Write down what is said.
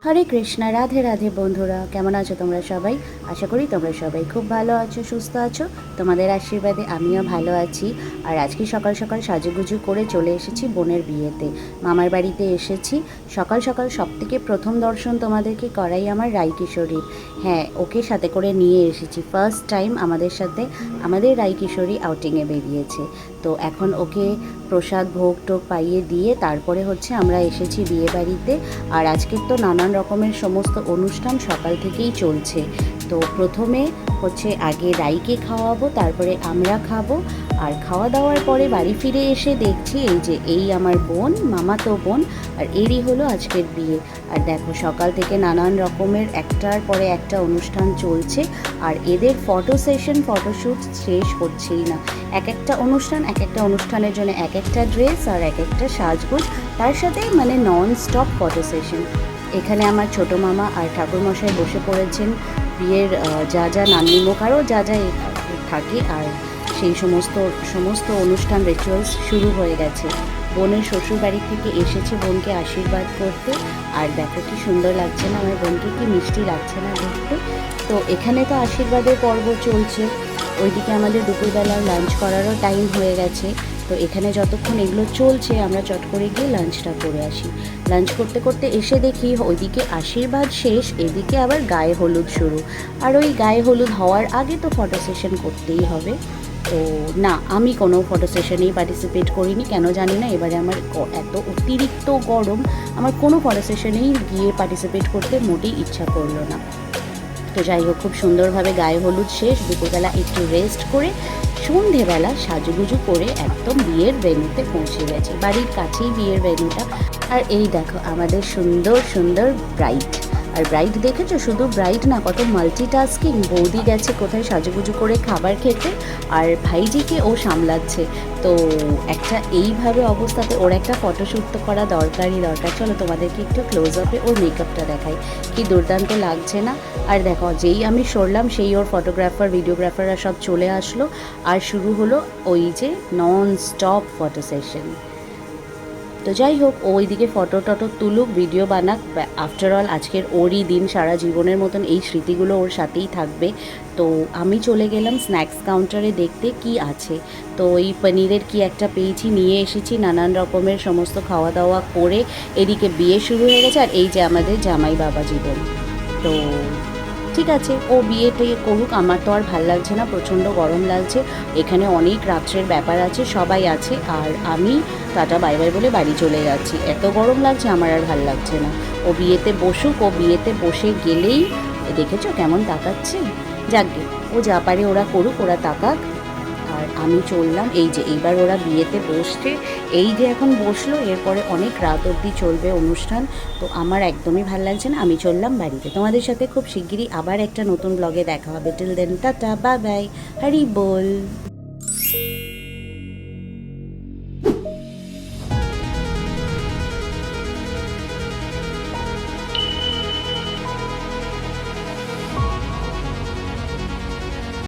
হরে কৃষ্ণা, রাধে রাধে বন্ধুরা, কেমন আছো তোমরা সবাই? আশা করি তোমরা সবাই খুব ভালো আছো, সুস্থ আছো। তোমাদের আশীর্বাদে আমিও ভালো আছি। আর আজকে সকাল সকাল সাজুগুজু করে চলে এসেছি বোনের বিয়েতে, মামার বাড়িতে এসেছি। সকাল সকাল সবথেকে প্রথম দর্শন তোমাদেরকে করাই আমার রাইকিশোরীর। হ্যাঁ, ওকে সাথে করে নিয়ে এসেছি। ফার্স্ট টাইম আমাদের সাথে আমাদের রাইকিশোরী আউটিংয়ে বেরিয়েছে। তো এখন ওকে প্রসাদ ভোগ টোগ পাইয়ে দিয়ে তারপরে হচ্ছে আমরা এসেছি বিয়ে বাড়িতে। আর আজকের তো নানান রকমের সমস্ত অনুষ্ঠান সকাল থেকেই চলছে। তো প্রথমে হচ্ছে আগে রাইকে খাওয়াবো, তারপরে আমরা খাবো। আর খাওয়া দাওয়ার পরে বাড়ি ফিরে এসে দেখছি এই আমার বোন, মামাতো বোন, আর এরই হলো আজকের বিয়ে। আর দেখো সকাল থেকে নানান রকমের একটার পরে একটা অনুষ্ঠান চলছে। আর এদের ফটো সেশন, ফটোশ্যুট শেষ হচ্ছেই না। এক একটা অনুষ্ঠানের জন্য এক একটা ড্রেস আর এক একটা সাজগোজ, তার সাথে মানে নন স্টপ ফটো সেশন। এখানে আমার ছোটো মামা আর ঠাকুরমশাই বসে পড়েছেন বিয়ের যা যা নান্দিমুখ আরও যা যা থাকে। আর সেই সমস্ত অনুষ্ঠান রিচুয়ালস শুরু হয়ে গেছে। বোনের শ্বশুর বাড়ি থেকে এসেছে বোনকে আশীর্বাদ করতে। আর দেখো কি সুন্দর লাগছে না আমার বোনকে, কি মিষ্টি লাগছে না দেখতে। তো এখানে তো আশীর্বাদের পর্ব চলছে, ওইদিকে আমাদের দুপুরবেলা লাঞ্চ করারও টাইম হয়ে গেছে। তো এখানে যতক্ষণ এগুলো চলছে আমরা চট করে গিয়ে লাঞ্চটা করে আসি। লাঞ্চ করতে করতে এসে দেখি ওইদিকে আশীর্বাদ শেষ, এদিকে আবার গায়ে হলুদ শুরু। আর ওই গায়ে হলুদ হওয়ার আগে তো ফটো সেশন করতেই হবে। তো না, আমি কোনো ফটো সেশনেই পার্টিসিপেট করিনি, কেন জানি না। এবারে আমার এত অতিরিক্ত গরম, আমার কোনো ফটো সেশনেই গিয়ে পার্টিসিপেট করতে মোটেই ইচ্ছা করলো না। তো যাই হোক, খুব সুন্দরভাবে গায়ে হলুদ শেষ। দুপুরবেলা একটু রেস্ট করে সন্ধেবেলা সাজুগুজু করে একদম বিয়ের ভেন্যুতে পৌঁছে গেছি। বাড়ির কাছেই বিয়ের ভেন্যুটা। আর এই দেখো আমাদের সুন্দর সুন্দর ব্রাইড। আর ব্রাইড দেখেছো, শুধু ব্রাইড না, কত মাল্টিটাস্কিং। বৌদি গেছে কোথায় সাজুগুজু করে খাবার খেতে, আর ভাইজিকে ও সামলাচ্ছে। তো একটা এইভাবে অবস্থাতে ওর একটা ফটোশ্যুট তো করা দরকারই দরকার। চলো তোমাদেরকে একটু ক্লোজ আপে ওর মেকআপটা দেখাই, কি দুর্দান্ত লাগছে না। আর দেখো যেই আমি সরলাম সেই ওর ফটোগ্রাফার ভিডিওগ্রাফাররা সব চলে আসলো। আর শুরু হলো ওই যে নন স্টপ ফটো সেশন। তো যাই হোক, ও ওইদিকে ফটো টটো তুলুক, ভিডিও বানাক। আফটার অল আজকের ওরই দিন, সারা জীবনের মতন এই স্মৃতিগুলো ওর সাথেই থাকবে। তো আমি চলে গেলাম স্ন্যাক্স কাউন্টারে দেখতে কি আছে। তো ওই পনিরের কি একটা পেয়েছি, নিয়ে এসেছি। নানান রকমের সমস্ত খাওয়া দাওয়া করে এদিকে বিয়ে শুরু হয়ে গেছে। আর এই যে আমাদের জামাই বাবা জীবন। তো ঠিক আছে, ও বিয়েটা করুক, আমার তো আর ভাল লাগছে না, প্রচণ্ড গরম লাগছে। এখানে অনেক রাত্রের ব্যাপার আছে, সবাই আছে। আর আমি টাটা বাই বাই বলে বাড়ি চলে যাচ্ছি, এত গরম লাগছে, আমার আর ভাল লাগছে না। ও বিয়েতে বসুক, ও বিয়েতে বসে গেলেই দেখেছো কেমন তাকাচ্ছে। যাকগে, ও যা পারে ওরা করুক, ওরা তাকাক। আর আমি চললাম, এই যে এইবার ওরা বিয়েতে বসছে, এই যে এখন বসলো, এরপরে অনেক রাত অবধি চলবে অনুষ্ঠান। তো আমার একদমই ভাল লাগছে না, আমি চললাম বাড়িতে। তোমাদের সাথে খুব শিগগিরই আবার একটা নতুন ব্লগে দেখা হবে। Till then tata, bye bye, Hari বল।